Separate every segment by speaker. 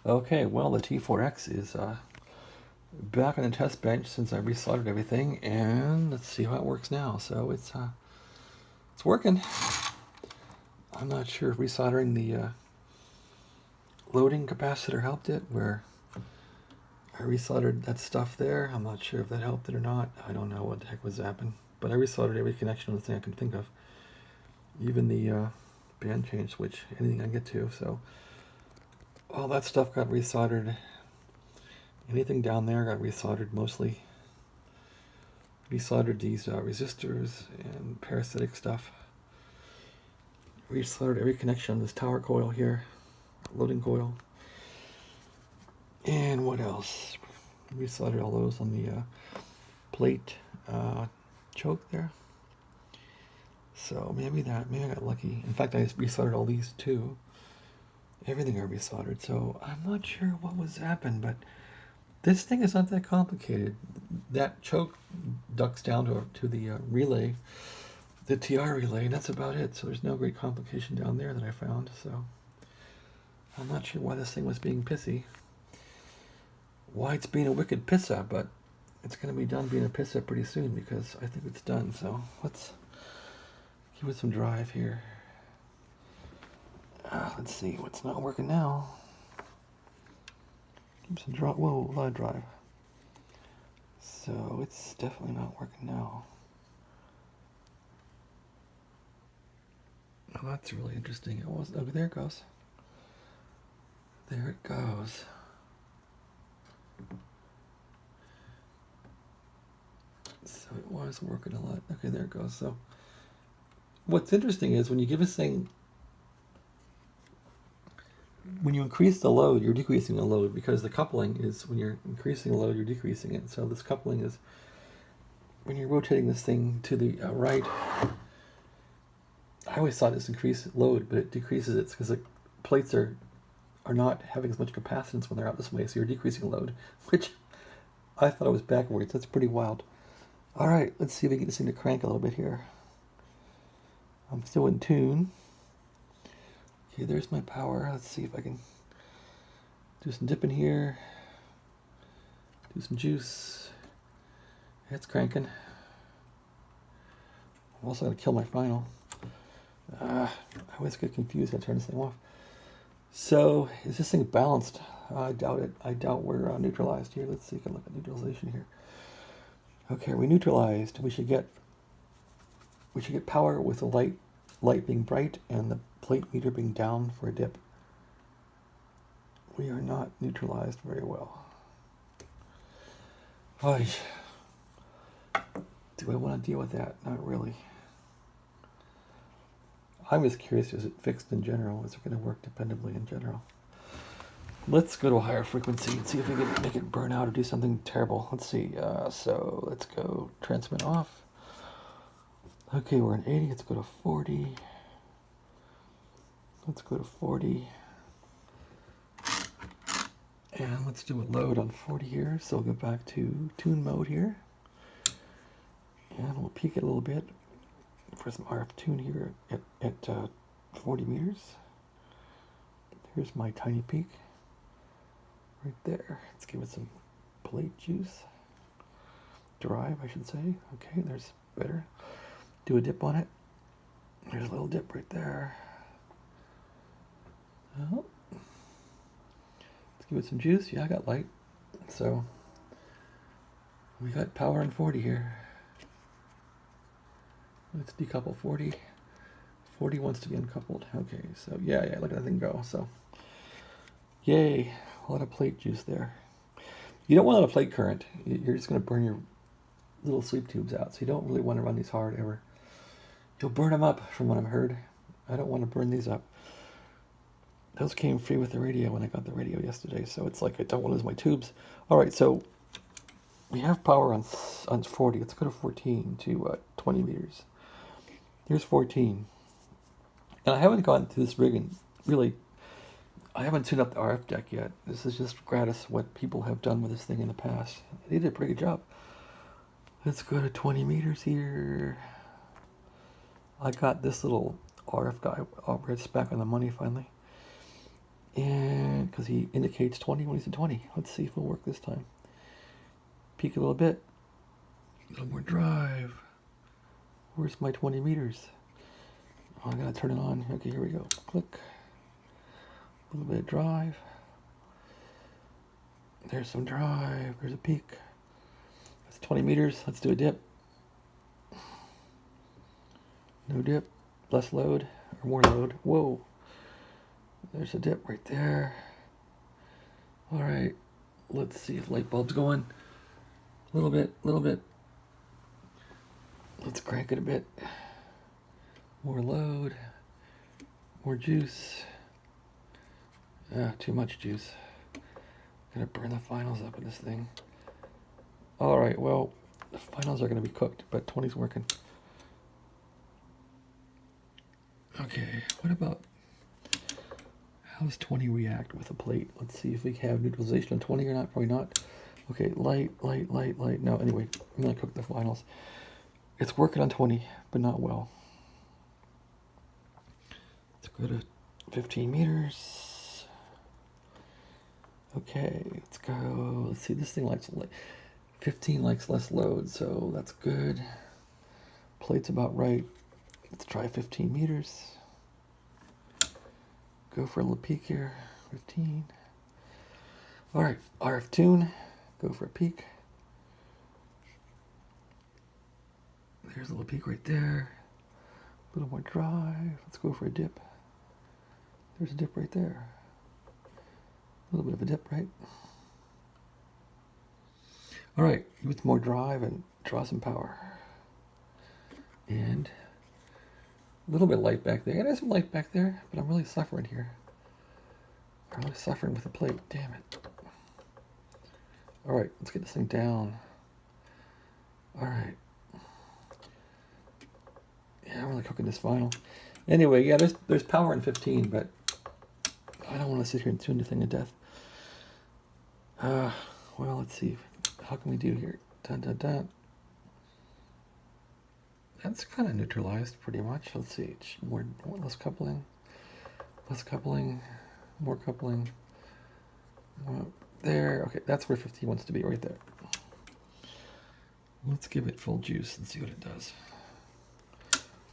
Speaker 1: Okay, well, the T4X is back on the test bench since I resoldered everything, and let's see how it works now. So it's working. I'm not sure if resoldering the loading capacitor helped it, where I resoldered that stuff there. I'm not sure if that helped it or not. I don't know what the heck was happening, but I resoldered every connection on the thing I can think of, even the band change switch, anything I can get to. So all that stuff got resoldered. Anything down there got resoldered mostly. Resoldered these resistors and parasitic stuff. Resoldered every connection on this tower coil here, loading coil. And what else? Resoldered all those on the plate choke there. So maybe I got lucky. In fact, I just resoldered all these too. Everything I resoldered. So I'm not sure what was happening, but this thing is not that complicated. That choke ducts down to the relay, the TR relay, and that's about it. So there's no great complication down there that I found. So I'm not sure why this thing was being pissy. Why it's being a wicked pissa, but it's going to be done being a pissa pretty soon because I think it's done. So let's give it some drive here. Let's see what's not working now. Give some drive. Whoa, a lot of drive. So it's definitely not working now. Oh, that's really interesting. It was. Oh, there it goes. There it goes. So it was working a lot. Okay, there it goes. So what's interesting is when you give this thing, when you increase the load, you're decreasing the load, because the coupling is, when you're increasing the load, you're decreasing it. So this coupling is, when you're rotating this thing to the right, I always thought this increased load, but it decreases it because the plates are not having as much capacitance when they're out this way, so you're decreasing load, which I thought it was backwards. That's pretty wild. All right, let's see if we can get this thing to crank a little bit here. I'm still in tune. Okay, there's my power. Let's see if I can do some dipping here. Do some juice. It's cranking. I'm also going to kill my final. I always get confused when I turn this thing off. So, is this thing balanced? I doubt it. I doubt we're neutralized here. Let's see if I can look at neutralization here. Okay, are we neutralized? We should get power with the light being bright and the plate meter being down for a dip. We are not neutralized very well. Oy. Do I want to deal with that? Not really. I'm just curious, is it fixed in general? Is it going to work dependably in general? Let's go to a higher frequency and see if we can make it burn out or do something terrible. Let's see. So let's go transmit off. Okay, we're in 80. Let's go to 40. Let's go to 40. And let's do a load on 40 here. So we'll go back to tune mode here. And we'll peak it a little bit for some RF tune here at 40 meters. Here's my tiny peak. Right there. Let's give it some plate juice. Drive, I should say. Okay, there's better. Do a dip on it. There's a little dip right there. Oh. Let's give it some juice. Yeah, I got light. So we got power on 40 here. Let's decouple 40. 40 wants to be uncoupled. Okay, so yeah, look at that thing go. So yay, a lot of plate juice there. You don't want a lot of plate current. You're just going to burn your little sweep tubes out. So you don't really want to run these hard ever. You'll burn them up, from what I've heard. I don't want to burn these up. Those came free with the radio when I got the radio yesterday, so it's like I don't want to lose my tubes. All right, so we have power on 40. Let's go to 14 to 20 meters. Here's 14. And I haven't gone through this rig and really, I haven't tuned up the RF deck yet. This is just gratis what people have done with this thing in the past. They did a pretty good job. Let's go to 20 meters here. I got this little RF guy. It's back on the money finally. And because he indicates 20 when he's at 20. Let's see if it'll work this time. Peek a little bit. A little more drive. Where's my 20 meters? Oh, I gotta turn it on. Okay, here we go. Click. A little bit of drive. There's some drive. There's a peak. That's 20 meters. Let's do a dip. No dip. Less load or more load. Whoa. There's a dip right there. All right. Let's see if light bulb's going. A little bit, a little bit. Let's crank it a bit. More load. More juice. Too much juice. Gonna burn the finals up in this thing. All right, well, the finals are gonna be cooked, but 20's working. Okay, what about, how does 20 react with a plate? Let's see if we have neutralization on 20 or not. Probably not. Okay, light, light, light, light. No, anyway, I'm gonna cook the finals. It's working on 20, but not well. Let's go to 15 meters. Okay, let's go. Let's see, this thing likes 15 likes less load, so that's good. Plate's about right. Let's try 15 meters. Go for a little peak here. 15. All right, RF tune. Go for a peak. There's a little peak right there. A little more drive. Let's go for a dip. There's a dip right there. A little bit of a dip, right? All right, with more drive and draw some power. And a little bit of light back there. Yeah, there's some light back there, but I'm really suffering here. I'm really suffering with the plate. Damn it. All right, let's get this thing down. All right. Yeah, I'm really cooking this final. Anyway, yeah, there's power in 15, but I don't want to sit here and tune the thing to death. Well, let's see. How can we do here? Dun, dun, dun. That's kind of neutralized pretty much. Let's see. More, less coupling. Less coupling. More coupling. There. Okay, that's where 15 wants to be, right there. Let's give it full juice and see what it does.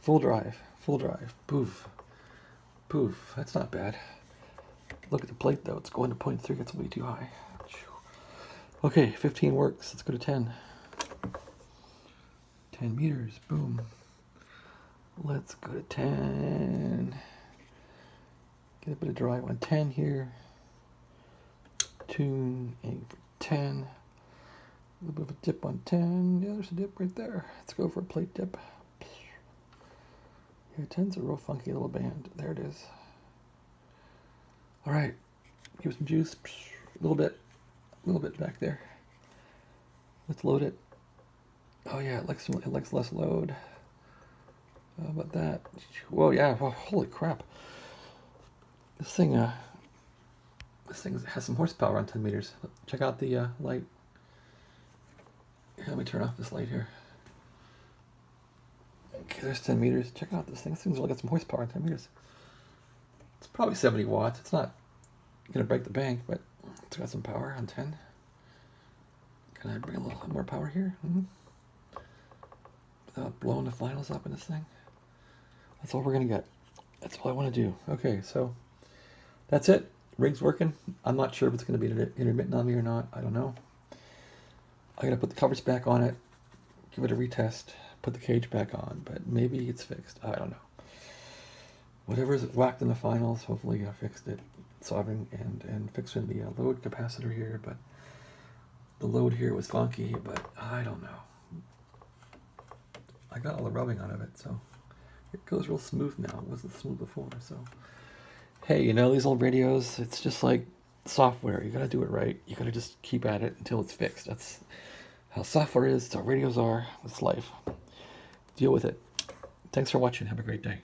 Speaker 1: Full drive. Full drive. Poof. Poof. That's not bad. Look at the plate, though. It's going to 0.3. It's way too high. Okay, 15 works. Let's go to 10. 10 meters. Boom. Let's go to 10. Get a bit of drive on 10 here. Tune, aim for 10. A little bit of a dip on 10. Yeah, there's a dip right there. Let's go for a plate dip. Yeah, 10's a real funky little band. There it is. All right. Give it some juice. A little bit back there. Let's load it. Oh yeah, it likes less load. How about that? Whoa, yeah. Whoa, holy crap. This thing has some horsepower on 10 meters. Check out the light. Let me turn off this light here. Okay, there's 10 meters. Check out this thing. This thing's really got some horsepower on 10 meters. It's probably 70 watts. It's not gonna break the bank, but it's got some power on 10. Can I bring a little more power here? Without blowing the finals up in this thing. That's all we're gonna get. That's all I want to do. Okay, so that's it. Rig's working. I'm not sure if it's gonna be intermittent on me or not. I don't know. I gotta put the covers back on it, give it a retest, put the cage back on, but maybe it's fixed. I don't know. Whatever's whacked in the finals, hopefully I fixed it. Solving and fixing the load capacitor here, but the load here was funky, but I don't know. I got all the rubbing out of it, so it goes real smooth now. It wasn't smooth before, so hey, you know, these old radios, it's just like software. You gotta do it right. You gotta just keep at it until it's fixed. That's how software is. That's how radios are. It's life. Deal with it. Thanks for watching. Have a great day.